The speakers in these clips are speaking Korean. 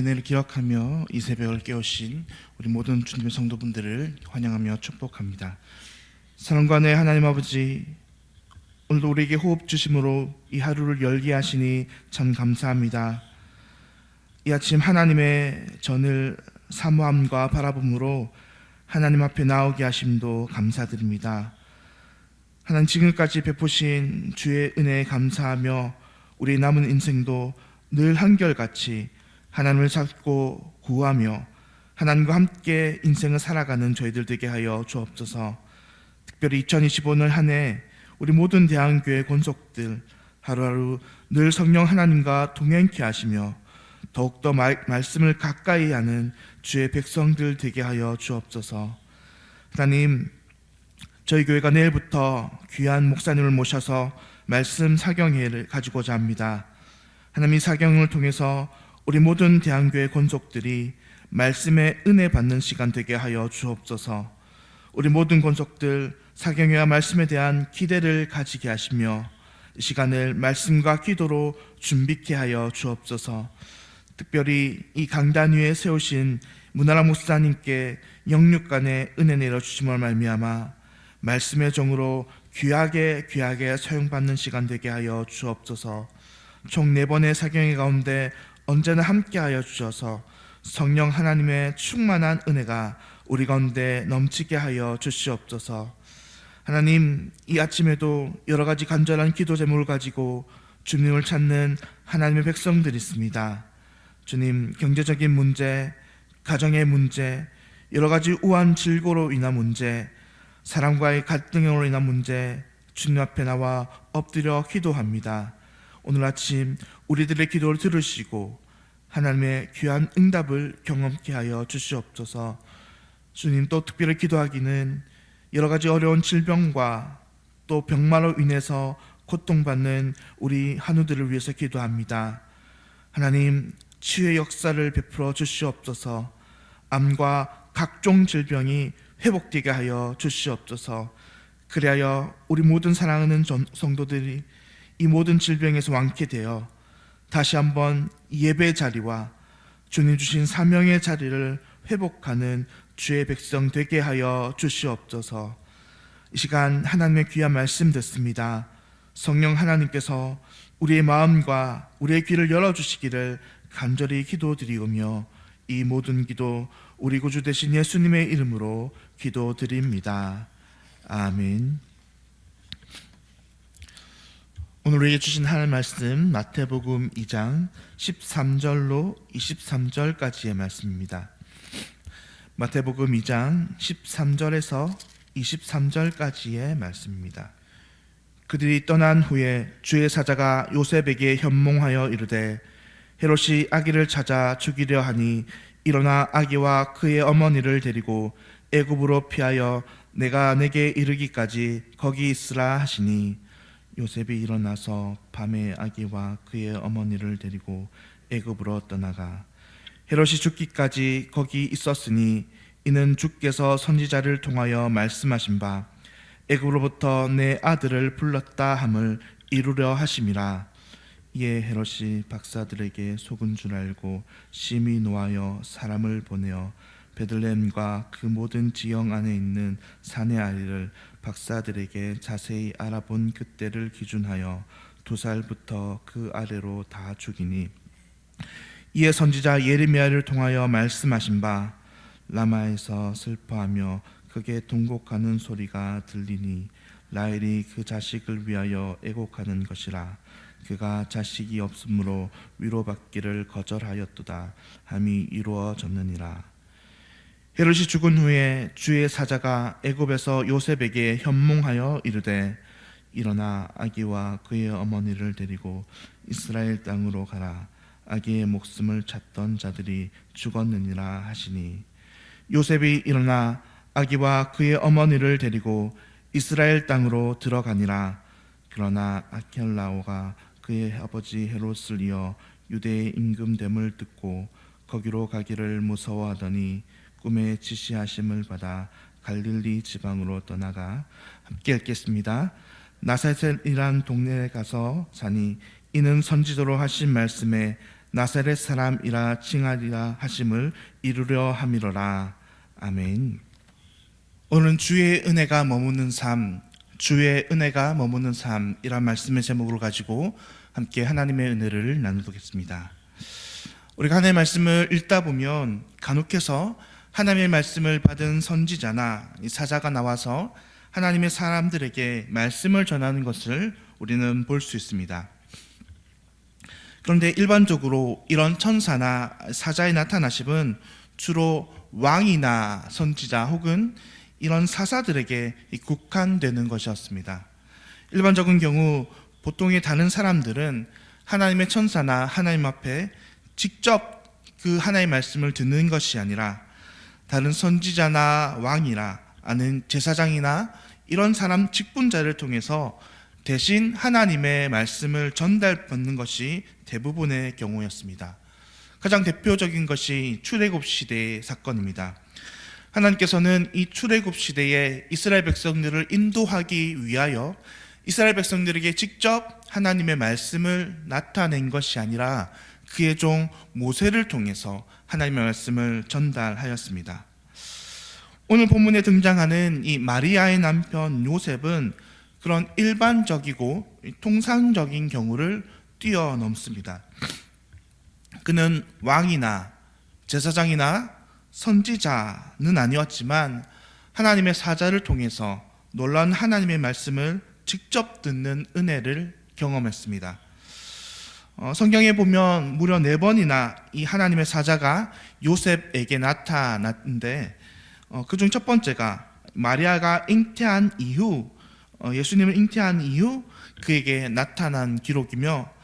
은혜를 기억하며 이 새벽을 깨우신 우리 모든 주님의 성도분들을 환영하며 축복합니다. 사랑과 내 하나님 아버지, 오늘도 우리에게 호흡 주심으로 이 하루를 열게 하시니 참 감사합니다. 이 아침 하나님의 전을 사모함과 바라봄으로 하나님 앞에 나오게 하심도 감사드립니다. 하나님, 지금까지 베푸신 주의 은혜에 감사하며 우리 남은 인생도 늘 한결같이 하나님을 찾고 구하며 하나님과 함께 인생을 살아가는 저희들 되게 하여 주옵소서. 특별히 2025년 한 해 우리 모든 대한교회 권속들 하루하루 늘 성령 하나님과 동행케 하시며 더욱더 말씀을 가까이 하는 주의 백성들 되게 하여 주옵소서. 하나님, 저희 교회가 내일부터 귀한 목사님을 모셔서 말씀 사경회를 가지고자 합니다. 하나님, 이 사경을 통해서 우리 모든 대한교회 권속들이 말씀의 은혜 받는 시간 되게 하여 주옵소서. 우리 모든 권속들 사경회와 말씀에 대한 기대를 가지게 하시며 이 시간을 말씀과 기도로 준비케 하여 주옵소서. 특별히 이 강단 위에 세우신 문하라 목사님께 영육간의 은혜 내려주심을 말미암아 말씀의 종으로 귀하게 사용받는 시간 되게 하여 주옵소서. 총 4번의 사경회 가운데 언제나 함께하여 주셔서 성령 하나님의 충만한 은혜가 우리 가운데 넘치게 하여 주시옵소서. 하나님, 이 아침에도 여러 가지 간절한 기도 제목을 가지고 주님을 찾는 하나님의 백성들이 있습니다. 주님, 경제적인 문제, 가정의 문제, 여러 가지 우한 질고로 인한 문제, 사람과의 갈등으로 인한 문제, 주님 앞에 나와 엎드려 기도합니다. 오늘 아침 우리들의 기도를 들으시고 하나님의 귀한 응답을 경험케 하여 주시옵소서. 주님, 또 특별히 기도하기는 여러 가지 어려운 질병과 또 병마로 인해서 고통받는 우리 한우들을 위해서 기도합니다. 하나님, 치유의 역사를 베풀어 주시옵소서. 암과 각종 질병이 회복되게 하여 주시옵소서. 그리하여 우리 모든 사랑하는 성도들이 이 모든 질병에서 완쾌되어 다시 한번 예배 자리와 주님 주신 사명의 자리를 회복하는 주의 백성 되게 하여 주시옵소서. 이 시간 하나님의 귀한 말씀 듣습니다. 성령 하나님께서 우리의 마음과 우리의 귀를 열어주시기를 간절히 기도드리오며 이 모든 기도 우리 구주 되신 예수님의 이름으로 기도드립니다. 아멘. 오늘 우리에게 주신 하나님 말씀 마태복음 2장 13절로 23절까지의 말씀입니다. 마태복음 2장 13절에서 23절까지의 말씀입니다. 그들이 떠난 후에 주의 사자가 요셉에게 현몽하여 이르되, 헤롯이 아기를 찾아 죽이려 하니 일어나 아기와 그의 어머니를 데리고 애굽으로 피하여 내가 내게 이르기까지 거기 있으라 하시니, 요셉이 일어나서 밤에 아기와 그의 어머니를 데리고 애굽으로 떠나가 헤롯이 죽기까지 거기 있었으니, 이는 주께서 선지자를 통하여 말씀하신 바 애굽으로부터 내 아들을 불렀다 함을 이루려 하심이라. 이에 헤롯이 박사들에게 속은 줄 알고 심히 노하여 사람을 보내어 베들레헴과 그 모든 지형 안에 있는 사내 아이를 박사들에게 자세히 알아본 그때를 기준하여 2살부터 그 아래로 다 죽이니, 이에 선지자 예레미야를 통하여 말씀하신 바 라마에서 슬퍼하며 크게 통곡하는 소리가 들리니 라헬이 그 자식을 위하여 애곡하는 것이라. 그가 자식이 없으므로 위로받기를 거절하였도다 함이 이루어졌느니라. 헤롯이 죽은 후에 주의 사자가 애굽에서 요셉에게 현몽하여 이르되, 일어나 아기와 그의 어머니를 데리고 이스라엘 땅으로 가라. 아기의 목숨을 찾던 자들이 죽었느니라 하시니, 요셉이 일어나 아기와 그의 어머니를 데리고 이스라엘 땅으로 들어가니라. 그러나 아켈라오가 그의 아버지 헤롯을 이어 유대의 임금됨을 듣고 거기로 가기를 무서워하더니 꿈에 지시하심을 받아 갈릴리 지방으로 떠나가, 함께 읽겠습니다. 나사렛이란 동네에 가서 사니 이는 선지자로 하신 말씀에 나사렛 사람이라 칭하리라 하심을 이루려 함이로라. 아멘. 오늘은 주의 은혜가 머무는 삶, 주의 은혜가 머무는 삶이란 말씀의 제목으로 가지고 함께 하나님의 은혜를 나누겠습니다. 우리가 하나님의 말씀을 읽다 보면 간혹해서 하나님의 말씀을 받은 선지자나 사자가 나와서 하나님의 사람들에게 말씀을 전하는 것을 우리는 볼 수 있습니다. 그런데 일반적으로 이런 천사나 사자의 나타나심은 주로 왕이나 선지자 혹은 이런 사사들에게 국한되는 것이었습니다. 일반적인 경우 보통의 다른 사람들은 하나님의 천사나 하나님 앞에 직접 그 하나님의 말씀을 듣는 것이 아니라 다른 선지자나 왕이나 아는 제사장이나 이런 사람 직분자를 통해서 대신 하나님의 말씀을 전달받는 것이 대부분의 경우였습니다. 가장 대표적인 것이 출애굽 시대의 사건입니다. 하나님께서는 이 출애굽 시대에 이스라엘 백성들을 인도하기 위하여 이스라엘 백성들에게 직접 하나님의 말씀을 나타낸 것이 아니라 그의 종 모세를 통해서 하나님의 말씀을 전달하였습니다. 오늘 본문에 등장하는 이 마리아의 남편 요셉은 그런 일반적이고 통상적인 경우를 뛰어넘습니다. 그는 왕이나 제사장이나 선지자는 아니었지만 하나님의 사자를 통해서 놀라운 하나님의 말씀을 직접 듣는 은혜를 경험했습니다. 성경에 보면 무려 4번이나 이 하나님의 사자가 요셉에게 나타났는데 그중 첫 번째가 마리아가 잉태한 이후 예수님을 잉태한 이후 그에게 나타난 기록이며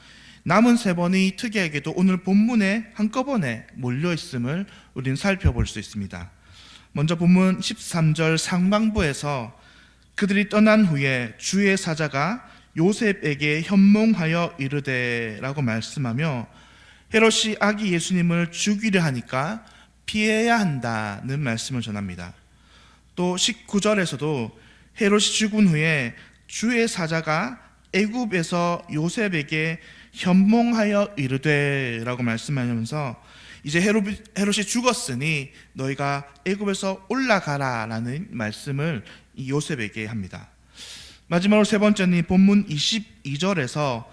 남은 3번이 특이하게도 오늘 본문에 한꺼번에 몰려있음을 우리는 살펴볼 수 있습니다. 먼저 본문 13절 상반부에서 그들이 떠난 후에 주의 사자가 요셉에게 현몽하여 이르되 라고 말씀하며 헤롯이 아기 예수님을 죽이려 하니까 피해야 한다는 말씀을 전합니다. 또 19절에서도 헤롯이 죽은 후에 주의 사자가 애굽에서 요셉에게 현몽하여 이르되 라고 말씀하면서 이제 헤롯이 죽었으니 너희가 애굽에서 올라가라 라는 말씀을 요셉에게 합니다. 마지막으로 3번째는 본문 22절에서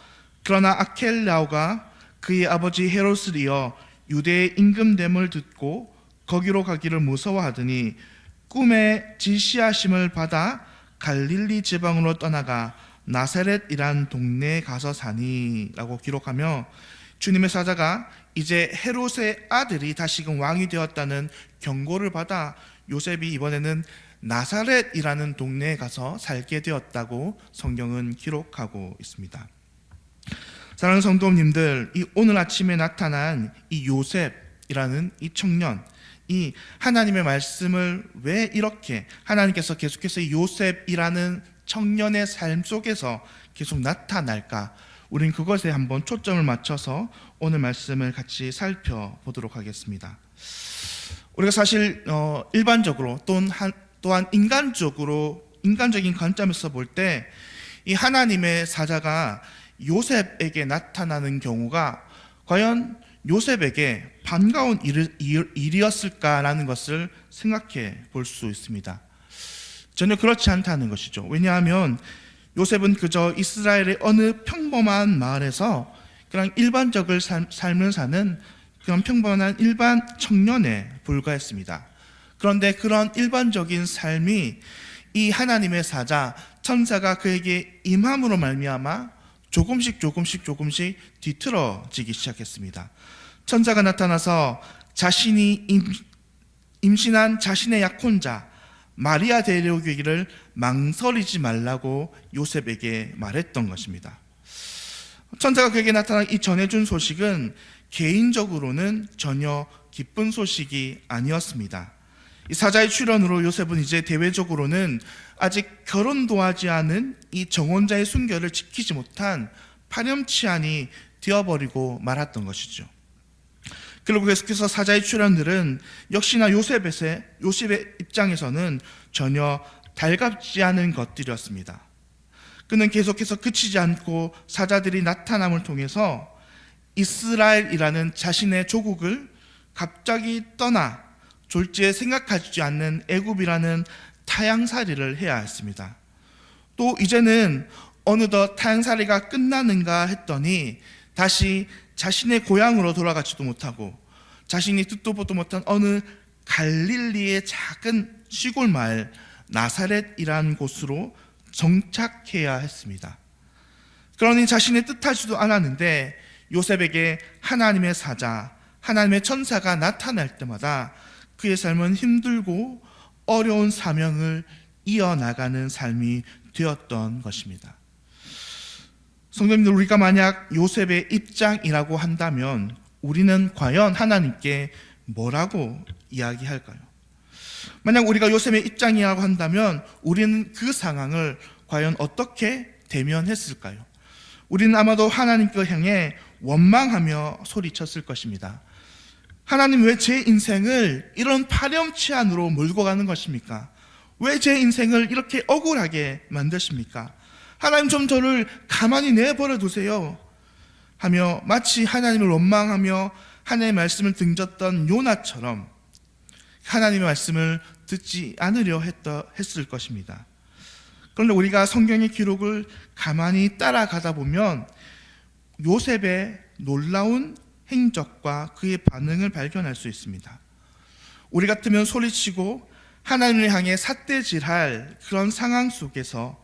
그러나 아켈라오가 그의 아버지 헤롯을 이어 유대의 임금됨을 듣고 거기로 가기를 무서워하더니 꿈에 지시하심을 받아 갈릴리 지방으로 떠나가 나사렛이란 동네에 가서 사니 라고 기록하며 주님의 사자가 이제 헤롯의 아들이 다시금 왕이 되었다는 경고를 받아 요셉이 이번에는 나사렛이라는 동네에 가서 살게 되었다고 성경은 기록하고 있습니다. 사랑하는 성도님들, 이 오늘 아침에 나타난 이 요셉이라는 이 청년, 이 하나님의 말씀을 왜 이렇게 하나님께서 계속해서 이 요셉이라는 청년의 삶 속에서 계속 나타날까? 우린 그것에 한번 초점을 맞춰서 오늘 말씀을 같이 살펴보도록 하겠습니다. 우리가 사실 일반적으로 또한 인간적인 관점에서 볼 때 이 하나님의 사자가 요셉에게 나타나는 경우가 과연 요셉에게 반가운 일이었을까라는 것을 생각해 볼 수 있습니다. 전혀 그렇지 않다는 것이죠. 왜냐하면 요셉은 그저 이스라엘의 어느 평범한 마을에서 그냥 일반적인 삶을 사는 그런 평범한 일반 청년에 불과했습니다. 그런데 그런 일반적인 삶이 이 하나님의 사자 천사가 그에게 임함으로 말미암아 조금씩 뒤틀어지기 시작했습니다. 천사가 나타나서 자신이 임신한 자신의 약혼자 마리아 데려오기를 망설이지 말라고 요셉에게 말했던 것입니다. 천사가 그에게 나타나기 전해준 소식은 개인적으로는 전혀 기쁜 소식이 아니었습니다. 이 사자의 출현으로 요셉은 이제 대외적으로는 아직 결혼도 하지 않은 이 정혼자의 순결을 지키지 못한 파렴치한이 되어버리고 말았던 것이죠. 그리고 계속해서 사자의 출현들은 역시나 요셉의 입장에서는 전혀 달갑지 않은 것들이었습니다. 그는 계속해서 그치지 않고 사자들이 나타남을 통해서 이스라엘이라는 자신의 조국을 갑자기 떠나 졸지에 생각하지 않는 애굽이라는 타향살이를 해야 했습니다. 또 이제는 어느덧 타향살이가 끝나는가 했더니 다시 자신의 고향으로 돌아가지도 못하고 자신이 듣도 보도 못한 어느 갈릴리의 작은 시골 마을 나사렛이라는 곳으로 정착해야 했습니다. 그러니 자신의 뜻하지도 않았는데 요셉에게 하나님의 사자, 하나님의 천사가 나타날 때마다 그의 삶은 힘들고 어려운 사명을 이어나가는 삶이 되었던 것입니다. 성도님들, 우리가 만약 요셉의 입장이라고 한다면 우리는 과연 하나님께 뭐라고 이야기할까요? 만약 우리가 요셉의 입장이라고 한다면 우리는 그 상황을 과연 어떻게 대면했을까요? 우리는 아마도 하나님께 향해 원망하며 소리쳤을 것입니다. 하나님, 왜 제 인생을 이런 파렴치한으로 몰고 가는 것입니까? 왜 제 인생을 이렇게 억울하게 만드십니까? 하나님, 좀 저를 가만히 내버려 두세요 하며 마치 하나님을 원망하며 하나님의 말씀을 등졌던 요나처럼 하나님의 말씀을 듣지 않으려 했을 것입니다. 그런데 우리가 성경의 기록을 가만히 따라가다 보면 요셉의 놀라운 행적과 그의 반응을 발견할 수 있습니다. 우리 같으면 소리치고 하나님을 향해 삿대질할 그런 상황 속에서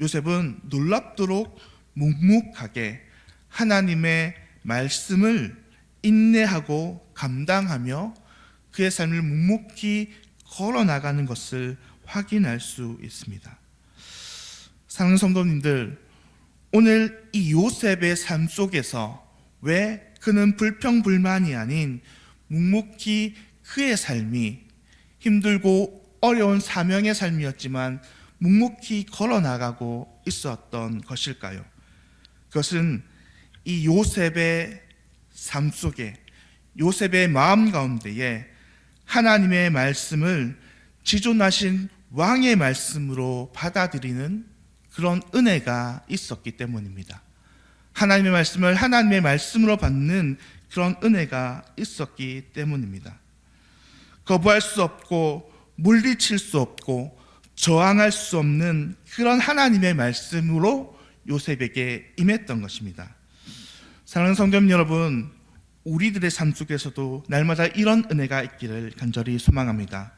요셉은 놀랍도록 묵묵하게 하나님의 말씀을 인내하고 감당하며 그의 삶을 묵묵히 걸어나가는 것을 확인할 수 있습니다. 사랑하는 성도님들, 오늘 이 요셉의 삶 속에서 왜 그는 불평불만이 아닌 묵묵히 그의 삶이 힘들고 어려운 사명의 삶이었지만 묵묵히 걸어나가고 있었던 것일까요? 그것은 이 요셉의 삶 속에, 요셉의 마음 가운데에 하나님의 말씀을 지존하신 왕의 말씀으로 받아들이는 그런 은혜가 있었기 때문입니다. 하나님의 말씀을 하나님의 말씀으로 받는 그런 은혜가 있었기 때문입니다. 거부할 수 없고 물리칠 수 없고 저항할 수 없는 그런 하나님의 말씀으로 요셉에게 임했던 것입니다. 사랑하는 성도님 여러분, 우리들의 삶 속에서도 날마다 이런 은혜가 있기를 간절히 소망합니다.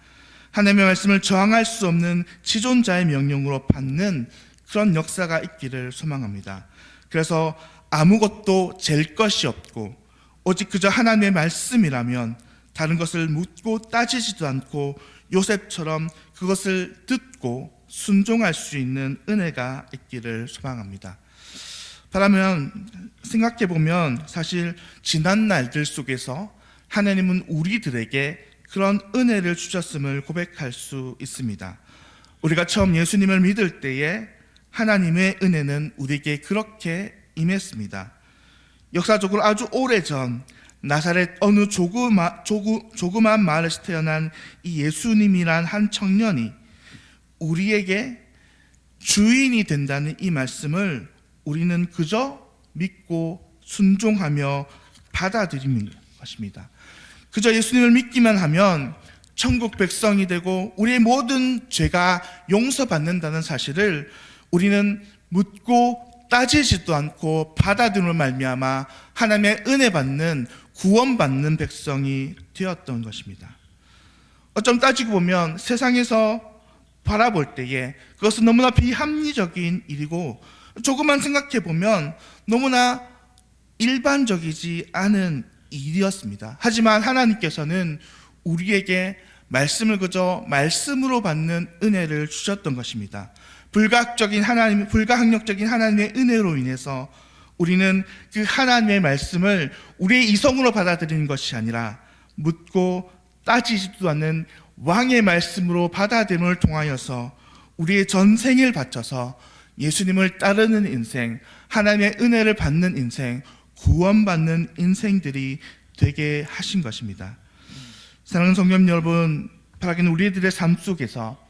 하나님의 말씀을 저항할 수 없는 지존자의 명령으로 받는 그런 역사가 있기를 소망합니다. 그래서 아무것도 잴 것이 없고 오직 그저 하나님의 말씀이라면 다른 것을 묻고 따지지도 않고 요셉처럼 그것을 듣고 순종할 수 있는 은혜가 있기를 소망합니다. 바라면 생각해보면 사실 지난 날들 속에서 하나님은 우리들에게 그런 은혜를 주셨음을 고백할 수 있습니다. 우리가 처음 예수님을 믿을 때에 하나님의 은혜는 우리에게 그렇게 임했습니다. 역사적으로 아주 오래전 나사렛 어느 조그만 마을에서 태어난 이 예수님이란 한 청년이 우리에게 주인이 된다는 이 말씀을 우리는 그저 믿고 순종하며 받아들이는 것입니다. 그저 예수님을 믿기만 하면 천국 백성이 되고 우리의 모든 죄가 용서받는다는 사실을 우리는 묻고 따지지도 않고 받아들임으로 말미암아 하나님의 은혜 받는 구원받는 백성이 되었던 것입니다. 어쩜 따지고 보면 세상에서 바라볼 때에 그것은 너무나 비합리적인 일이고 조금만 생각해 보면 너무나 일반적이지 않은 일이었습니다. 하지만 하나님께서는 우리에게 말씀을 그저 말씀으로 받는 은혜를 주셨던 것입니다. 불가학적인 불가항력적인 하나님의 은혜로 인해서 우리는 그 하나님의 말씀을 우리의 이성으로 받아들이는 것이 아니라 묻고 따지지도 않는 왕의 말씀으로 받아들임을 통하여서 우리의 전생을 바쳐서 예수님을 따르는 인생, 하나님의 은혜를 받는 인생, 구원받는 인생들이 되게 하신 것입니다. 사랑하는 성도 여러분, 바라기는 우리들의 삶 속에서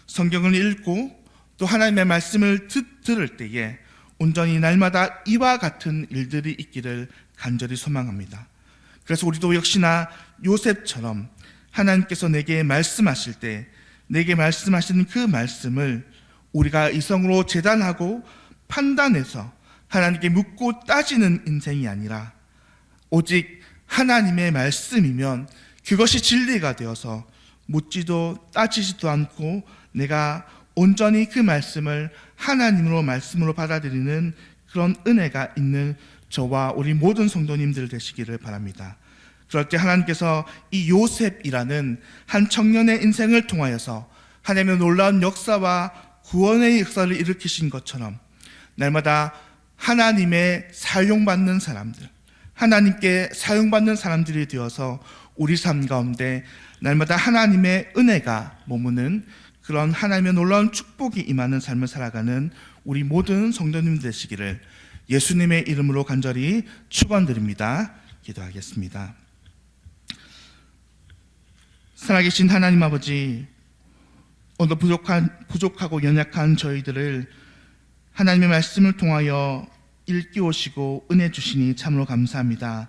성경을 읽고 또 하나님의 말씀을 들을 때에 온전히 날마다 이와 같은 일들이 있기를 간절히 소망합니다. 그래서 우리도 역시나 요셉처럼 하나님께서 내게 말씀하실 때 내게 말씀하시는 그 말씀을 우리가 이성으로 재단하고 판단해서 하나님께 묻고 따지는 인생이 아니라 오직 하나님의 말씀이면 그것이 진리가 되어서 묻지도 따지지도 않고 내가 온전히 그 말씀을 하나님으로 말씀으로 받아들이는 그런 은혜가 있는 저와 우리 모든 성도님들 되시기를 바랍니다. 그럴 때 하나님께서 이 요셉이라는 한 청년의 인생을 통하여서 하나님의 놀라운 역사와 구원의 역사를 일으키신 것처럼 날마다 하나님의 사용받는 사람들, 하나님께 사용받는 사람들이 되어서 우리 삶 가운데 날마다 하나님의 은혜가 머무는 그런 하나님의 놀라운 축복이 임하는 삶을 살아가는 우리 모든 성도님 되시기를 예수님의 이름으로 간절히 축원드립니다. 기도하겠습니다. 살아계신 하나님 아버지, 오늘 부족하고 연약한 저희들을 하나님의 말씀을 통하여 일깨우시고 은혜 주시니 참으로 감사합니다.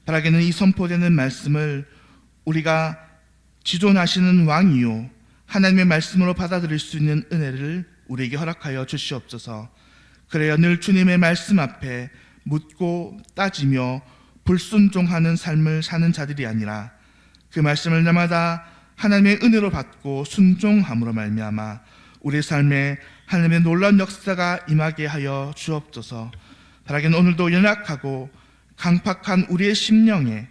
바라기는 이 선포되는 말씀을 우리가 지존하시는 왕이요 하나님의 말씀으로 받아들일 수 있는 은혜를 우리에게 허락하여 주시옵소서. 그래야 늘 주님의 말씀 앞에 묻고 따지며 불순종하는 삶을 사는 자들이 아니라 그 말씀을 날마다 하나님의 은혜로 받고 순종함으로 말미암아 우리 삶에 하나님의 놀라운 역사가 임하게 하여 주옵소서. 바라기는 오늘도 연약하고 강팍한 우리의 심령에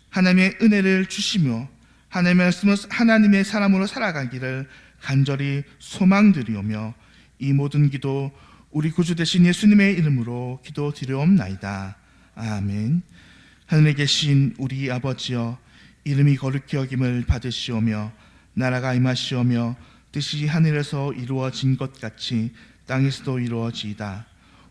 하나님의 은혜를 주시며 하나님의 말씀을 하나님의 사람으로 살아가기를 간절히 소망드리오며 이 모든 기도 우리 구주 되신 예수님의 이름으로 기도드리옵나이다. 아멘. 하늘에 계신 우리 아버지여, 이름이 거룩히 여김을 받으시오며 나라가 임하시오며 뜻이 하늘에서 이루어진 것 같이 땅에서도 이루어지이다.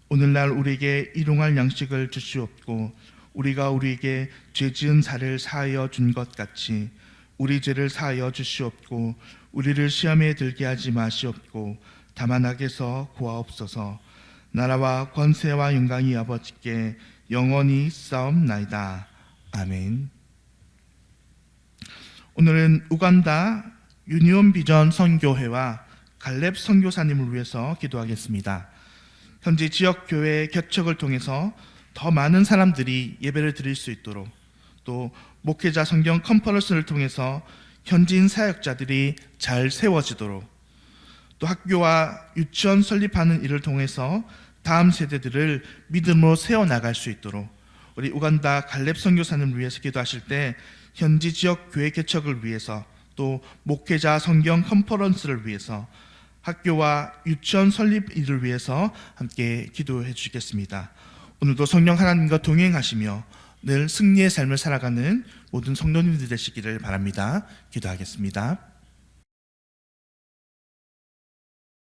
오늘날 우리에게 일용할 양식을 주시옵고 우리가 우리에게 죄 지은 자를 사하여 준 것 같이 우리 죄를 사하여 주시옵고 우리를 시험에 들게 하지 마시옵고 다만 악에서 구하옵소서. 나라와 권세와 영광이 아버지께 영원히 있사옵나이다. 아멘. 오늘은 우간다 유니온 비전 선교회와 갈렙 선교사님을 위해서 기도하겠습니다. 현재 지역 교회 개척을 통해서 더 많은 사람들이 예배를 드릴 수 있도록, 또 목회자 성경 컨퍼런스를 통해서 현지인 사역자들이 잘 세워지도록, 또 학교와 유치원 설립하는 일을 통해서 다음 세대들을 믿음으로 세워나갈 수 있도록 우리 우간다 갈렙 선교사님을 위해서 기도하실 때 현지 지역 교회 개척을 위해서, 또 목회자 성경 컨퍼런스를 위해서, 학교와 유치원 설립 일을 위해서 함께 기도해 주시겠습니다. 오늘도 성령 하나님과 동행하시며 늘 승리의 삶을 살아가는 모든 성도님들 되시기를 바랍니다. 기도하겠습니다.